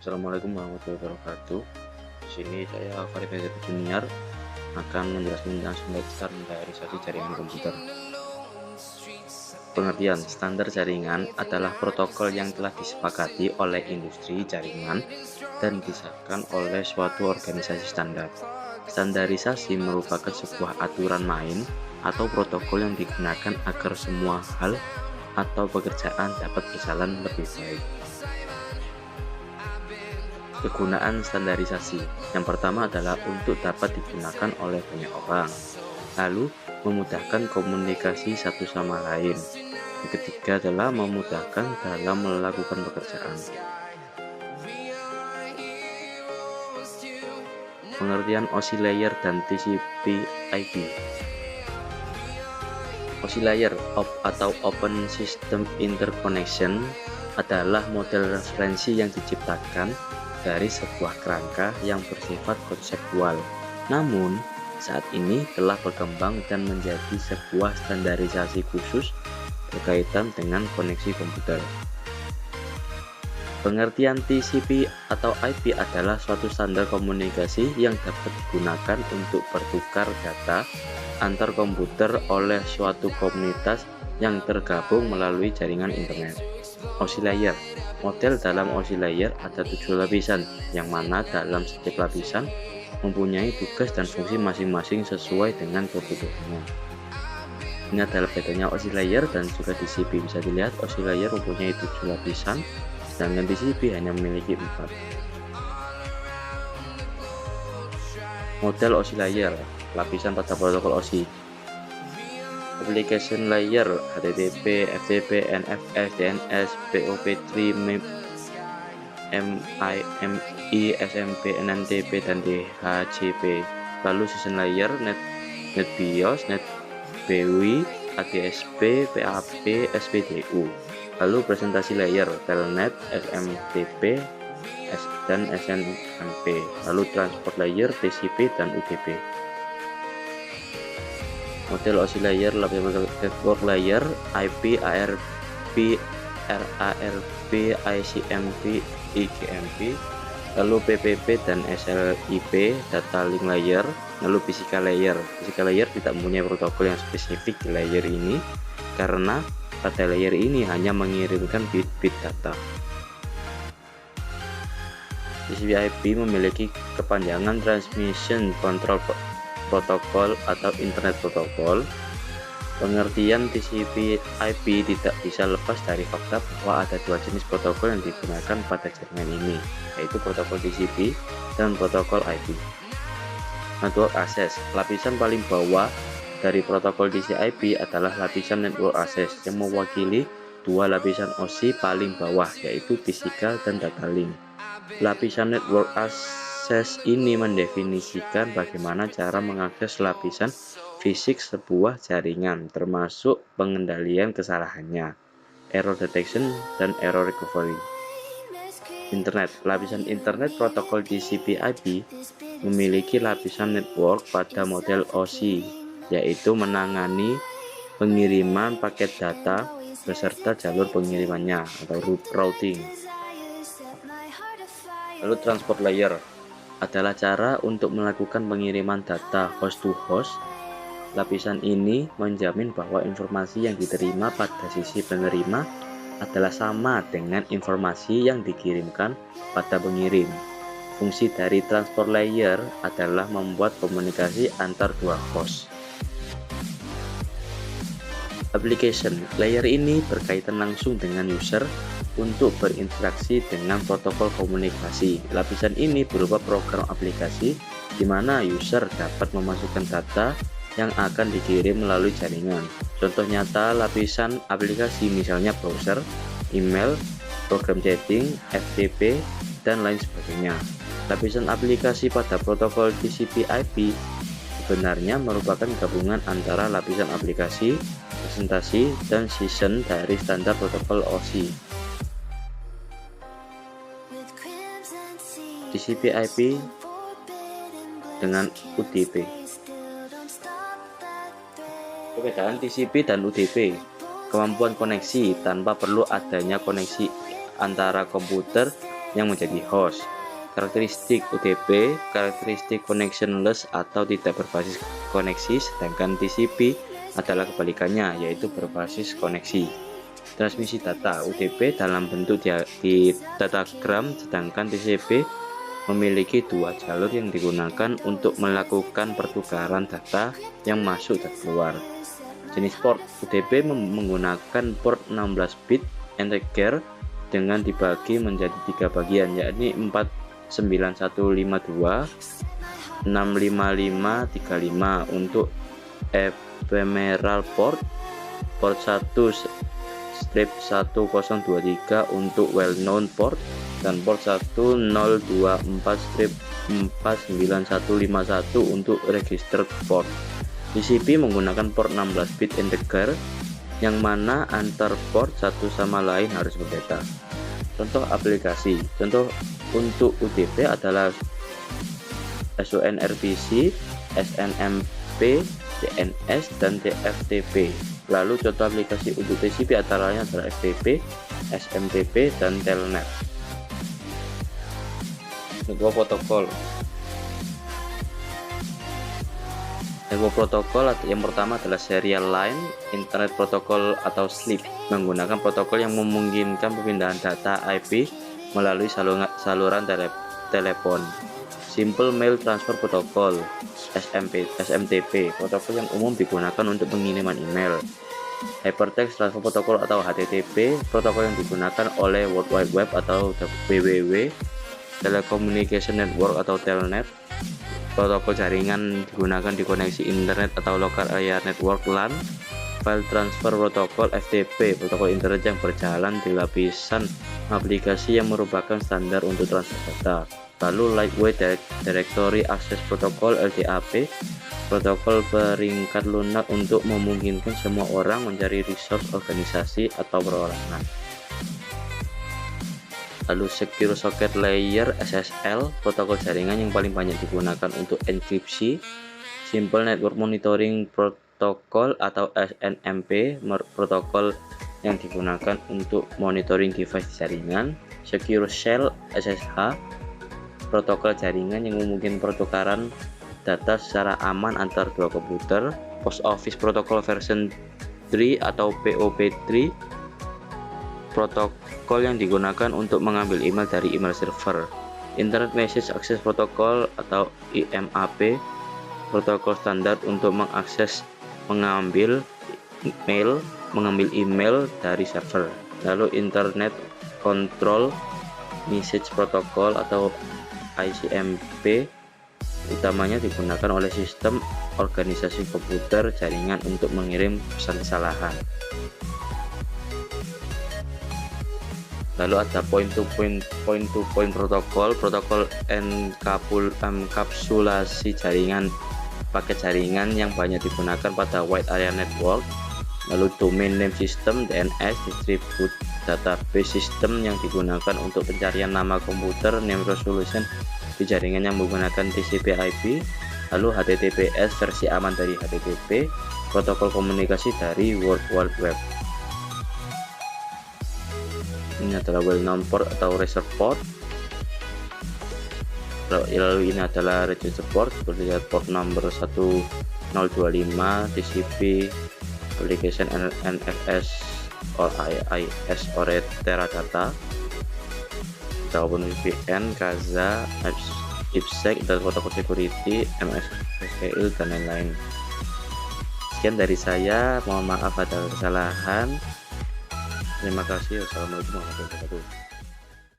Assalamualaikum warahmatullahi wabarakatuh. Di sini saya Farid Junior akan menjelaskan tentang standarisasi jaringan komputer. Pengertian standar jaringan adalah protokol yang telah disepakati oleh industri jaringan dan disahkan oleh suatu organisasi standar. Standarisasi merupakan sebuah aturan main atau protokol yang digunakan agar semua hal atau pekerjaan dapat berjalan lebih baik. Kegunaan standarisasi yang pertama adalah untuk dapat digunakan oleh banyak orang, lalu memudahkan komunikasi satu sama lain. Yang ketiga adalah memudahkan dalam melakukan pekerjaan. Pengertian OSI layer dan TCP/IP. OSI layer atau Open System Interconnection adalah model referensi yang diciptakan dari sebuah kerangka yang bersifat konseptual. Namun, saat ini telah berkembang dan menjadi sebuah standarisasi khusus berkaitan dengan koneksi komputer. Pengertian TCP atau IP adalah suatu standar komunikasi yang dapat digunakan untuk bertukar data antar komputer oleh suatu komunitas yang tergabung melalui jaringan internet. OSI layer. Model dalam OSI layer ada 7 lapisan, yang mana dalam setiap lapisan mempunyai tugas dan fungsi masing-masing sesuai dengan kebutuhannya. Ini adalah bedanya OSI layer dan juga TCP. Bisa dilihat OSI layer mempunyai 7 lapisan, sedangkan TCP hanya memiliki 4. Model OSI layer, lapisan pada protokol OSI. Application layer HTTP, FTP, NFS, DNS, POP3, MIMI, SMP, NNTP, dan DHCP. Lalu session layer NetBIOS, NetBEUI, ADSP, PAP, SPDU. Lalu presentasi layer Telnet, SMTP, dan SNMP. Lalu transport layer TCP dan UDP. Model OSI layer, lapisan network layer, IP, ARP, RARP, ICMP, IGMP, lalu PPP dan SLIP, data link layer, lalu physical layer. Physical layer tidak mempunyai protokol yang spesifik di layer ini karena pada layer ini hanya mengirimkan bit-bit data. TCP/IP memiliki kepanjangan Transmission Control Protocol atau Internet Protocol. Pengertian TCP/IP tidak bisa lepas dari fakta bahwa ada dua jenis protokol yang digunakan pada jaringan ini, yaitu protokol TCP dan protokol IP. Network Access. Lapisan paling bawah dari protokol TCP/IP adalah lapisan Network Access yang mewakili dua lapisan OSI paling bawah, yaitu physical dan data link. Lapisan Network Access ini mendefinisikan bagaimana cara mengakses lapisan fisik sebuah jaringan, termasuk pengendalian kesalahannya, error detection, dan error recovery. Internet. Lapisan internet protokol TCP/IP memiliki lapisan network pada model OSI, yaitu menangani pengiriman paket data beserta jalur pengirimannya atau routing. Lalu transport layer adalah cara untuk melakukan pengiriman data host to host. Lapisan ini menjamin bahwa informasi yang diterima pada sisi penerima adalah sama dengan informasi yang dikirimkan pada pengirim. Fungsi dari transport layer adalah membuat komunikasi antar dua host. Application layer ini berkaitan langsung dengan user untuk berinteraksi dengan protokol komunikasi. Lapisan ini berupa program aplikasi di mana user dapat memasukkan data yang akan dikirim melalui jaringan. Contoh nyata lapisan aplikasi misalnya browser, email, program chatting, FTP, dan lain sebagainya. Lapisan aplikasi pada protokol TCP/IP sebenarnya merupakan gabungan antara lapisan aplikasi, presentasi, dan session dari standar protokol OSI. TCP/IP dengan UDP. Perbedaan TCP dan UDP. Kemampuan koneksi tanpa perlu adanya koneksi antara komputer yang menjadi host. Karakteristik UDP, karakteristik connectionless atau tidak berbasis koneksi, sedangkan TCP adalah kebalikannya, yaitu berbasis koneksi. Transmisi data UDP dalam bentuk di datagram, sedangkan TCP memiliki dua jalur yang digunakan untuk melakukan pertukaran data yang masuk dan keluar. Jenis port UDP menggunakan port 16 bit integer dengan dibagi menjadi 3 bagian, yakni 49152, 65535 untuk ephemeral port, port 1/1023 untuk well known port, dan port 1024/49151 untuk registered port. TCP menggunakan port 16 bit integer yang mana antar port satu sama lain harus berbeda. Contoh aplikasi, contoh untuk UDP adalah SONRPC, SNMP, DNS, dan TFTP. Lalu contoh aplikasi untuk TCP adalah FTP, SMTP, dan Telnet. Network protokol. Network protokol yang pertama adalah serial line internet protocol atau SLIP, menggunakan protokol yang memungkinkan pemindahan data IP melalui saluran telepon. Simple Mail Transfer Protocol SMTP, protokol yang umum digunakan untuk pengiriman email. Hypertext Transfer Protocol atau HTTP, protokol yang digunakan oleh World Wide Web atau WWW. Telecommunication Network atau Telnet, protokol jaringan digunakan di koneksi internet atau local area network LAN. File Transfer Protocol FTP, protokol internet yang berjalan di lapisan aplikasi yang merupakan standar untuk transfer data. Lalu Lightweight Directory Access Protocol LDAP, protokol peringkat lunak untuk memungkinkan semua orang mencari resource organisasi atau perorangan. Lalu Secure Socket Layer SSL, protokol jaringan yang paling banyak digunakan untuk enkripsi. Simple Network Monitoring Protocol atau SNMP, protokol yang digunakan untuk monitoring device jaringan. Secure Shell SSH, protokol jaringan yang memungkinkan pertukaran data secara aman antar dua komputer. Post Office Protocol version 3 atau POP3, protokol yang digunakan untuk mengambil email dari email server. Internet Message Access Protocol atau IMAP, protokol standar untuk mengakses mengambil email dari server. Lalu Internet Control Message Protocol atau ICMP, utamanya digunakan oleh sistem organisasi komputer jaringan untuk mengirim pesan kesalahan. Lalu ada point-to-point protokol enkapsulasi jaringan paket jaringan yang banyak digunakan pada wide area network. Lalu domain name system DNS, distribute database system yang digunakan untuk pencarian nama komputer, name resolution di jaringan yang menggunakan TCP/IP. Lalu HTTPS, versi aman dari HTTP, protokol komunikasi dari World Wide Web. Ini adalah well-known port atau reserved port. Lalu ini adalah registered port, seperti port number 1025 TCP application NFS or IIS or Teradata, OpenVPN, Kaza, IPsec, dan protokol security, MSSQL, dan lain-lain. Sekian dari saya, mohon maaf ada kesalahan. Terima kasih. Wassalamualaikum warahmatullahi wabarakatuh.